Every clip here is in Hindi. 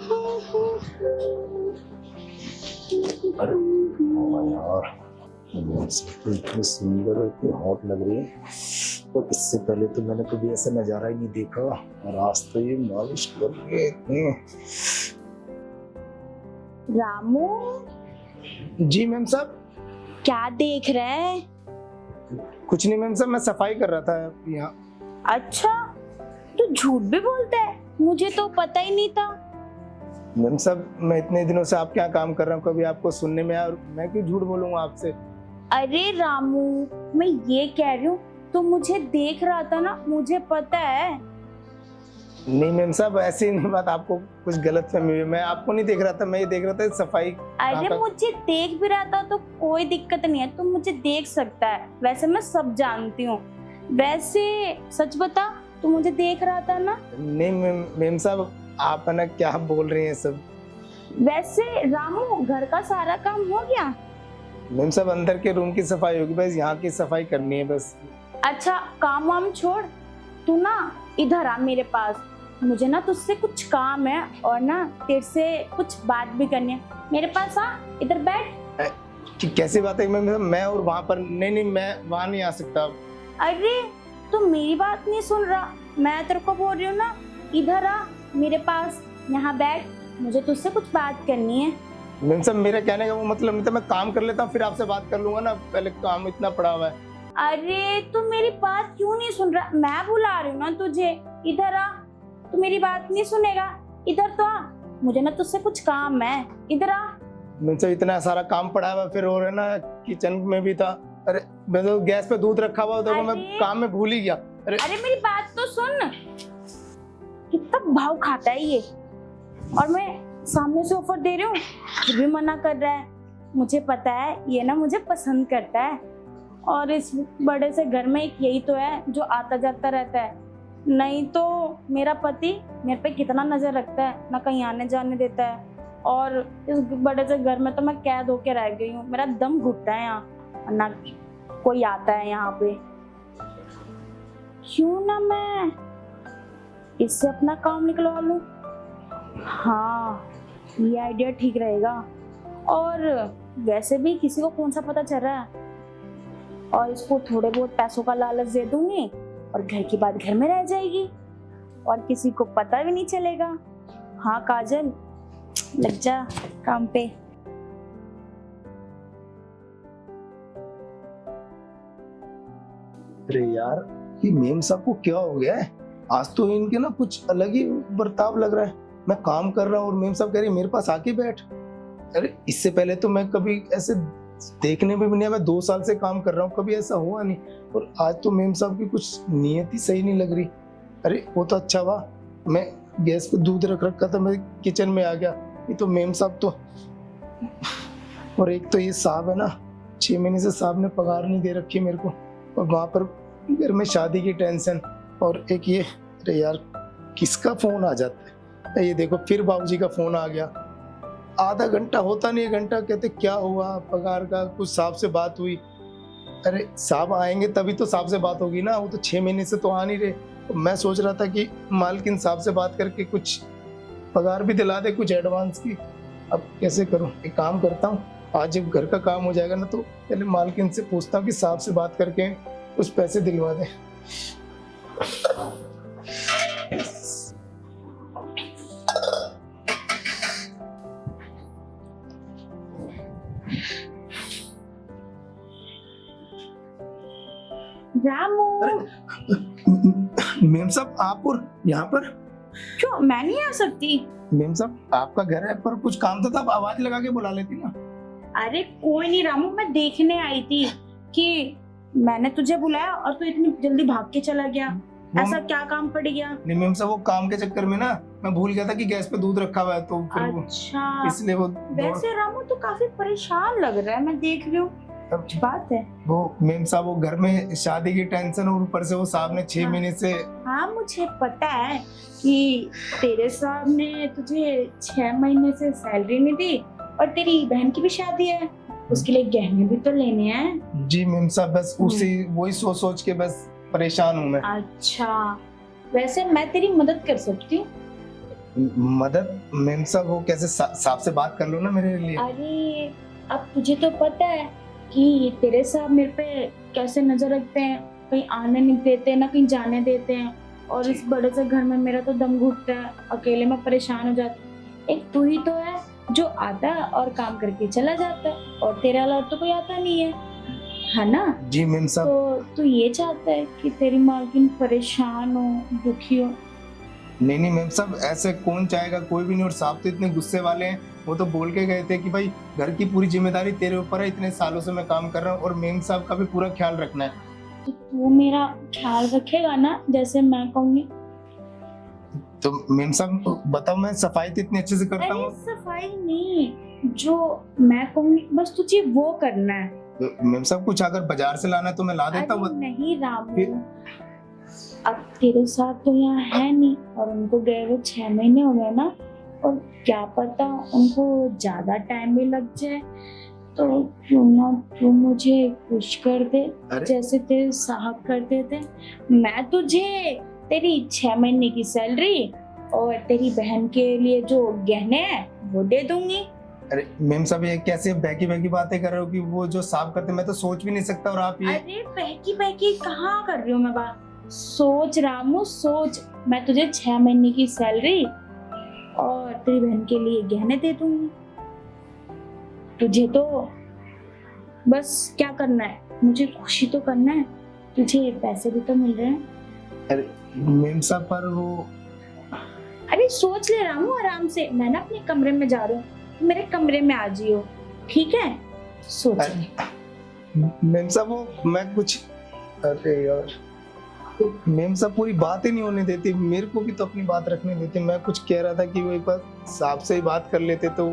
अरे यार, तो इतनी सुंदर और इतनी हॉट लग रही है। तो इससे पहले तो मैंने कभी ऐसा नजारा ही नहीं देखा, और आज तो ये मालिश कर रही है इतनी। रामू, जी मैम साहब। क्या देख रहे हैं? कुछ नहीं मैम साहब, मैं सफाई कर रहा था यहाँ। अच्छा, तू झूठ भी बोलता है, मुझे तो पता ही नहीं था। मैम साहब, मैं इतने दिनों से आपके यहाँ काम कर रहा हूँ, कभी आपको सुनने में आया, और मैं क्यों झूठ बोलूँगा आपसे। अरे रामू, मैं ये कह रही हूँ, तू मुझे देख रहा था ना, मुझे पता है। नहीं मैम साहब, ऐसी नहीं बात, आपको कुछ गलत फहमी हुई है। मैं आपको नहीं देख रहा था, मैं ये देख रहा था सफाई। अरे मुझे देख भी रहा था तो कोई दिक्कत नहीं है, तू मुझे देख सकता है, वैसे मैं सब जानती हूँ। वैसे सच बता, तू मुझे देख रहा था ना? नहीं मैम साहब, आप है ना क्या बोल रही हैं सब। वैसे रामू, घर का सारा काम हो गया? मैम साहब, अंदर के रूम की सफाई होगी, बस यहाँ की सफाई करनी है बस। अच्छा, काम वाम छोड़, तू ना इधर आ मेरे पास। मुझे ना तुझसे कुछ काम है, और ना तेरे से कुछ बात भी करनी है। मेरे पास आ, इधर बैठ। कैसी बात है मैम साहब, मैं और वहाँ पर? नहीं, मैं वहाँ नहीं आ सकता। अरे तू मेरी बात नहीं सुन रहा, मैं तेरे को बोल रही हूँ ना, इधर आ मेरे पास, यहाँ बैठ, मुझे तुझसे कुछ बात करनी है। मैम साहब, मेरा कहने का वो मतलब नहीं था, मैं काम कर लेता हूँ फिर आपसे बात कर लूंगा ना, पहले काम इतना पड़ा हुआ है। अरे तू मेरी बात क्यों नहीं सुन रहा? मैं बुला रही हूँ ना तुझे, इधर आ। तू मेरी बात नहीं सुनेगा, इधर तो आ, मुझे ना तुझसे कुछ काम है, इधर आ। मैम साहब, इतना सारा काम पड़ा हुआ फिर, और है ना किचन में भी था। अरे मैं तो गैस पे दूध रखा हुआ, देखो मैं काम में भूल ही गया। अरे मेरी बात तो सुन, कितना भाव खाता है ये, और मैं सामने से ऑफर दे रही हूँ, फिर भी मना कर रहा है। मुझे पता है ये ना मुझे पसंद करता है, और इस बड़े से घर में एक यही तो है जो आता जाता रहता है। नहीं तो मेरा पति मेरे पे कितना नजर रखता है, ना कहीं आने जाने देता है, और इस बड़े से घर में तो मैं कैद होके रह गई हूँ। मेरा दम घुटता है यहाँ, और ना कोई आता है यहाँ पे। क्यों ना मैं इससे अपना काम निकलवा लूं? हाँ, ये आइडिया ठीक रहेगा। और वैसे भी किसी को कौन सा पता चल रहा है, और इसको थोड़े बहुत पैसों का लालच दे दूंगी, और घर की बात घर में रह जाएगी, और किसी को पता भी नहीं चलेगा। हाँ काजल, लग जा काम पे। अरे यार, ये मेम साहब को क्या हो गया है? आज तो इनके ना कुछ अलग ही बर्ताव लग रहा है। मैं काम कर रहा हूँ और मेम साहब कह रही मेरे पास आके बैठ। अरे इससे पहले तो मैं कभी ऐसे देखने में भी नहीं आया, मैं 2 साल से काम कर रहा हूँ, कभी ऐसा हुआ नहीं। और आज तो मेम साहब की कुछ नीयत ही सही नहीं लग रही। अरे वो तो अच्छा हुआ मैं गैस पे दूध रख रखा था, मैं किचन में आ गया। ये तो मेम साहब तो, और एक तो ये साहब है ना, 6 महीने से साहब ने पगार नहीं दे रखी मेरे को, और वहाँ पर घर में शादी की टेंशन, और एक ये। अरे यार, किसका फोन आ जाता है? ये देखो फिर बाबूजी का फोन आ गया। आधा घंटा होता नहीं, घंटा कहते क्या हुआ पगार का, कुछ साहब से बात हुई। अरे साहब आएंगे तभी तो साहब से बात होगी ना, वो तो 6 महीने से तो आ नहीं रहे। तो मैं सोच रहा था कि मालकिन साहब से बात करके कुछ पगार भी दिला दे, कुछ एडवांस की। अब कैसे करूं? एक काम करता हूं, आज जब घर का काम हो जाएगा ना, तो पहले मालकिन से पूछता हूँ कि साहब से बात करके कुछ पैसे दिलवा दे। रामू, मेम साहब आप और यहाँ पर? क्यों मैं नहीं आ सकती? मेम साहब आपका घर है, पर कुछ काम था, आप आवाज लगा के बुला लेती ना। अरे कोई नहीं रामू, मैं देखने आई थी कि मैंने तुझे बुलाया और तू इतनी जल्दी भाग के चला गया। ऐसा क्या काम पड़ गया? नहीं मेम साहब, वो काम के चक्कर में ना मैं भूल गया था कि गैस पे दूध रखा हुआ है, तो फिर अच्छा, इसलिए वो वैसे रामू तो काफी परेशान लग रहा है, मैं देख रही हूँ। कुछ बात है? वो मेम साहब, वो घर में शादी की टेंशन, और ऊपर से वो साहब ने 6 महीने से। हाँ मुझे पता है कि तेरे साहब ने तुझे 6 महीने से सैलरी नहीं दी, और तेरी बहन की भी शादी है, उसके लिए गहने भी तो लेने हैं। जी मेम साहब, बस उसी वही सोच सोच के बस परेशान हूँ मैं। अच्छा, वैसे मैं तेरी मदद कर सकती हूँ। मदद मेम साहब वो कैसे साहब से बात कर लो ना मेरे लिए। अरे अब तुझे तो पता है कि तेरे साहब मेरे पे कैसे नजर रखते हैं, कहीं आने नहीं देते ना कहीं जाने देते हैं, और इस बड़े से घर में मेरा तो दम घुटता है, अकेले में परेशान हो जाती हूँ। एक तू ही तो है जो आता है और काम करके चला जाता है, और तेरे अलावा तो कोई आता नहीं है ना। जी मेम साहब। तो तू ये चाहता है कि तेरी मालकिन परेशान हो, दुखी हो? नहीं मेम साहब, ऐसे कौन चाहेगा, कोई भी नहीं। और साहब तो इतने गुस्से वाले हैं, वो तो बोल के गए थे कि भाई घर की पूरी जिम्मेदारी तेरे ऊपर है, इतने सालों से मैं काम कर रहा हूँ और मेम साहब का भी पूरा ख्याल रखना है। तो तू मेरा ख्याल रखेगा ना जैसे मैं कहूँगी? तो मेम साहब बताओ, मैं सफाई तो इतनी अच्छे से करता अरे हूँ। सफाई नहीं, जो मैं कहूँगी बस तुझे वो करना है। तो मेम साहब कुछ अगर बाजार से लाना है तो मैं ला देता अरे हूँ। नहीं रामू, फिर? अब तेरे साथ तो यहाँ है नहीं, और उनको गए हुए 6 महीने हो गए ना, और क्या पता उनको ज्यादा टाइम भी लग जाए, तो क्यों ना तू मुझे खुश कर दे अरे? जैसे तेरे साहब करते थे। मैं तुझे तेरी 6 महीने की सैलरी और तेरी बहन के लिए जो गहने हैं वो दे दूंगी। अरे मेम साहब ये कैसे बहकी बहकी बातें कर रहे हो कि वो जो साहब करते, मैं तो सोच भी नहीं सकता। और आप ये अरे बहकी बहकी कहाँ कर रही हूँ मैं बात? सोच रामू सोच, मैं तुझे 6 महीने की सैलरी और तेरी बहन के लिए गहने दे दूंगी। तुझे तो बस क्या करना है, मुझे खुशी तो करना है, तुझे पैसे भी तो मिल रहे हैं। अरे मेम साहब पर वो अरे सोच ले रामू आराम से, मैं ना अपने कमरे में जा रही हूँ, मेरे कमरे में आ जियो, ठीक है? सोच ले। मेम साहब वो मैं कुछ, अरे यार मेम साहब पूरी बात ही नहीं होने देती, मेरे को भी तो अपनी बात रखने देती। मैं कुछ कह रहा था कि वो एक बार साहब से ही बात कर लेते, तो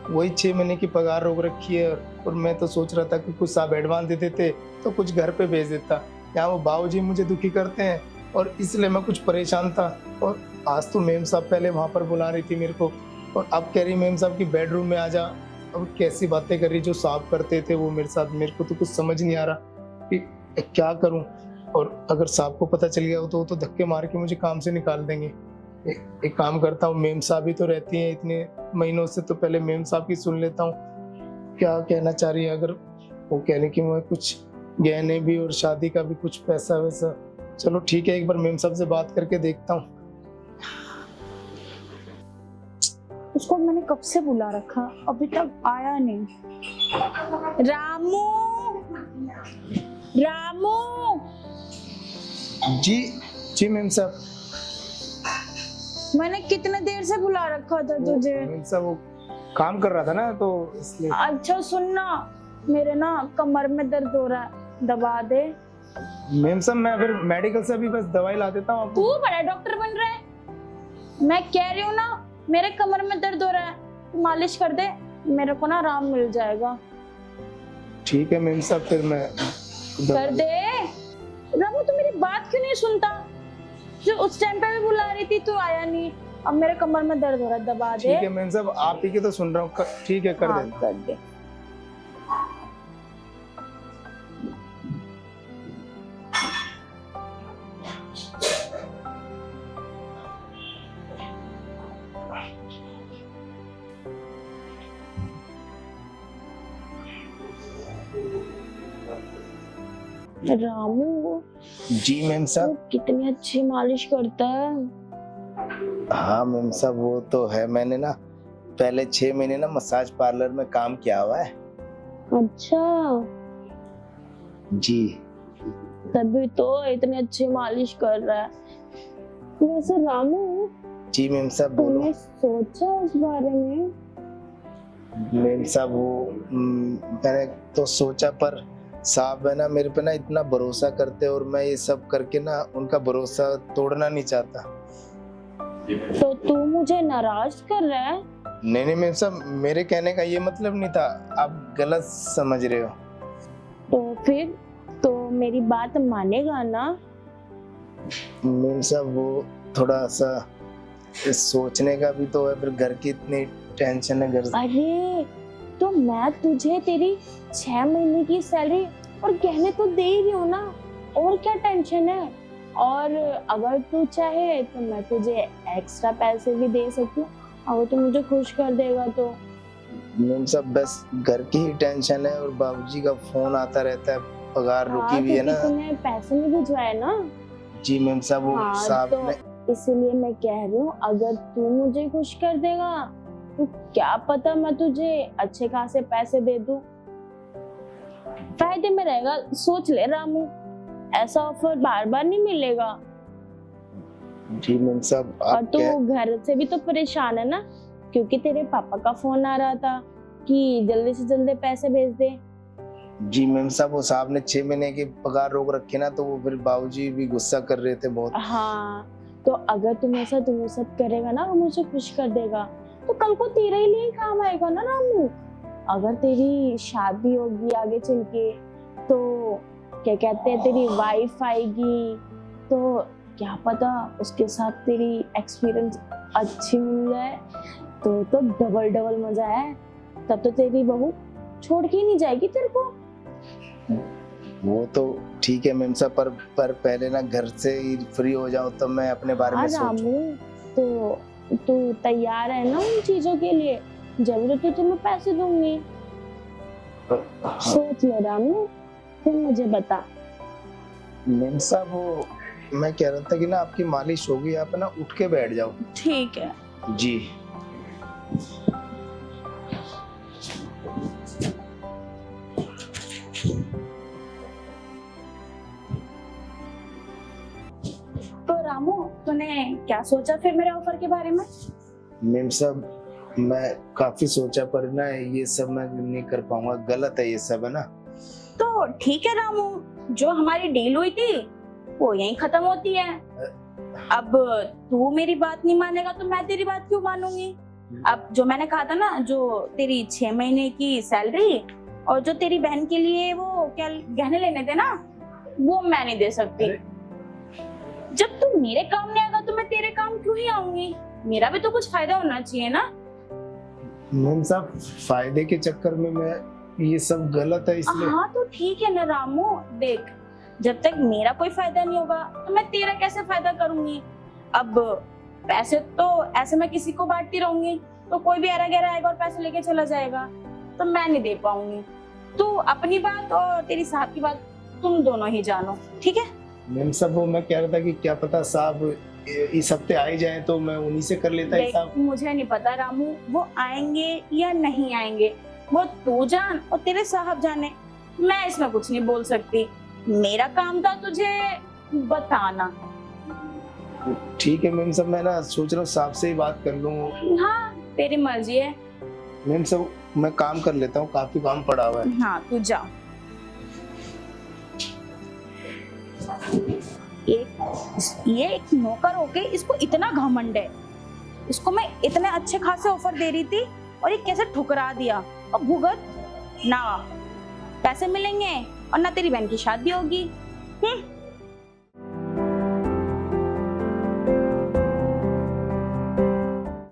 वही 6 महीने की पगार रोक रखी है। और मैं तो सोच रहा था कि कुछ साहब एडवांस दे देते तो कुछ घर पे भेज देता। यहाँ वो बाबूजी मुझे दुखी करते हैं और इसलिए मैं कुछ परेशान था। और आज तो मेम साहब पहले वहाँ पर बुला रही थी मेरे को, और अब कह रही मेम साहब की बेडरूम में आ जा। अब कैसी बातें कर रही जो साहब करते थे वो मेरे साथ, मेरे को तो कुछ समझ नहीं आ रहा कि क्या करूं। और अगर साहब को पता चल गया हो तो वो तो धक्के मार के मुझे काम से निकाल देंगे। एक काम करता हूँ, मेम साहब ही तो रहती हैं इतने महीनों से, तो पहले मेम साहब की सुन लेता हूँ क्या कहना चाह रही है। अगर वो कह रही कि मैं कुछ गहने भी और शादी का भी कुछ पैसा वैसा, चलो ठीक है, एक बार मेम साहब से बात करके देखता हूँ। उसको मैंने कब से बुला रखा, अभी तक आया नहीं। रामू, रामू। जी जी मेम साहब। मैंने कितने देर से बुला रखा था तुझे? मेम साहब वो काम कर रहा था ना तो इसलिए। अच्छा सुनना, मेरे ना कमर में दर्द हो रहा है, दबा दे। मेम साहब मैं फिर मेडिकल से अभी बस दवाई ला देता हूँ आपको। तू बड़ा डॉक्टर बन रहा है, मैं कह रही हूँ ना मेरे कमर में दर्द हो रहा है, तू मालिश कर दे, मेरे को ना आराम मिल जाएगा। ठीक है मेम साहब, फिर मैं कर दे। रामू तू मेरी बात क्यों नहीं सुनता? जो उस टाइम पे भी बुला रही थी तू आया नहीं, अब मेरे कमर में दर्द हो रहा है, दबा दे। ठीक है मेम साहब, आप ही की तो सुन रहा हूँ। ठीक है कर दे। कर दे। रामू जी मेम तू साहब। कितनी अच्छी मालिश करता है। हाँ मेम साहब वो तो है, मैंने ना पहले 6 महीने ना मसाज पार्लर में काम किया हुआ है। अच्छा जी तभी तो इतनी अच्छी मालिश कर रहा है। वैसे रामू जी मेम साहब बोलो। तुमने सोचा उस बारे में? मेम साहब वो मैंने तो सोचा, पर साहब है ना मेरे पे ना इतना भरोसा करते हैं और मैं ये सब करके ना उनका भरोसा तोड़ना नहीं चाहता। तो तू मुझे नाराज कर रहा है? नहीं मेम साहब, मेरे कहने का ये मतलब नहीं था, आप गलत समझ रहे हो। तो फिर तो मेरी बात मानेगा ना? मेम साहब वो थोड़ा सा सोचने का भी तो है, फिर घर की इतनी टेंशन है घर। अरे तो मैं तुझे तेरी 6 महीने की सैलरी और गहने तो दे ही रही हूँ ना, और क्या टेंशन है? और अगर तू चाहे तो मैं तुझे एक्स्ट्रा पैसे भी दे सकती हूँ, अगर तू मुझे खुश कर देगा तो। मेम साहब बस घर की ही टेंशन है और बाबूजी का फोन आता रहता है, पगार रुकी हुई है ना। तूने पैसे नहीं भिजवाए ना। जी मेम साहब, वो साहब तो ने इसीलिए मैं कह रही हूँ अगर तू मुझे खुश कर देगा तो क्या पता मैं तुझे अच्छे खासे पैसे दे दूं, फायदे में रहेगा। सोच ले रामू, ऐसा ऑफर बार बार नहीं मिलेगा। जी मेम साहब, और आप तू क्या घर से भी तो परेशान है ना, क्योंकि तेरे पापा का फोन आ रहा था कि जल्दी से जल्दी पैसे भेज दे। जी मेम साहब, वो साहब ने 6 महीने की पगार रोक रखी ना, तो वो फिर बाबूजी भी गुस्सा कर रहे थे बहुत। हाँ, तो अगर तुम ऐसा सब करेगा ना, मुझे खुश कर देगा, तो कल को तेरे ही लिए काम आएगा ना रामू। अगर तेरी शादी होगी आगे चल के, तो क्या कहते हैं तेरी वाइफ आएगी, तो क्या पता उसके साथ तेरी एक्सपीरियंस अच्छी मिल जाए, तो डबल डबल मजा है। तब तो तेरी बहू छोड़ के ही नहीं जाएगी तेरे को। वो तो ठीक है मेम साहब, पर पहले ना घर से ही फ्री हो जाऊं तब मैं अपने बारे में सोचूं। रामू, तो तू तैयार है ना उन चीजों के लिए? जब तो तुम्हें पैसे दूंगी। सोच ले रामू, फिर मुझे बता। मेम साहब, वो मैं कह रहा था कि ना आपकी मालिश होगी, आप ना उठ के बैठ जाओ। ठीक है। जी। तो रामू, तूने क्या सोचा फिर मेरे ऑफर के बारे में? मेम साहब, मैं काफी सोचा, पर ना ये सब मैं नहीं कर पाऊंगा, गलत है ये सब, है ना। तो ठीक है रामू, जो हमारी डील हुई थी वो यहीं खत्म होती है। अब तू मेरी बात नहीं मानेगा तो मैं तेरी बात क्यों मानूंगी? अब जो मैंने कहा था ना, जो तेरी 6 महीने की सैलरी और जो तेरी बहन के लिए वो क्या गहने लेने थे ना, वो मैं नहीं दे सकती। जब तू मेरे काम नहीं आएगा तो मैं तेरे काम क्यों ही आऊंगी? मेरा भी तो कुछ फायदा होना चाहिए ना। मेम साहब, फायदे के चक्कर में मैं ये सब गलत है इसलिए। हाँ तो ठीक है ना रामू, देख जब तक मेरा कोई फायदा नहीं होगा तो मैं तेरा कैसे फायदा करूंगी? अब पैसे तो ऐसे मैं किसी को बांटती रहूंगी तो कोई भी ऐरा गैरा आएगा और पैसे लेके चला जाएगा, तो मैं नहीं दे पाऊंगी। तू अपनी बात और तेरी साहब की बात तुम दोनों ही जानो, ठीक है? मेम साहब, वो मैं कह रहा था कि क्या पता साहब इस हफ्ते आ ही जाए तो मैं उन्हीं से कर लेता है साहब। मुझे नहीं पता रामू, वो आएंगे या नहीं आएंगे वो तू जान और तेरे साहब जाने, मैं इसमें कुछ नहीं बोल सकती। मेरा काम था तुझे बताना। ठीक है मेम साहब, मैं ना सोच रहा हूँ साहब से ही बात कर लूँ। हाँ तेरी मर्जी है। मेम साहब, मैं काम कर लेता हूँ, काफी काम पड़ा हुआ है। हाँ तू जा। ये एक नौकर होके इसको इतना घमंड है, इसको मैं इतने अच्छे खासे ऑफर दे रही थी और ये कैसे ठुकरा दिया। और भुगत ना पैसे मिलेंगे और ना तेरी बहन की शादी होगी।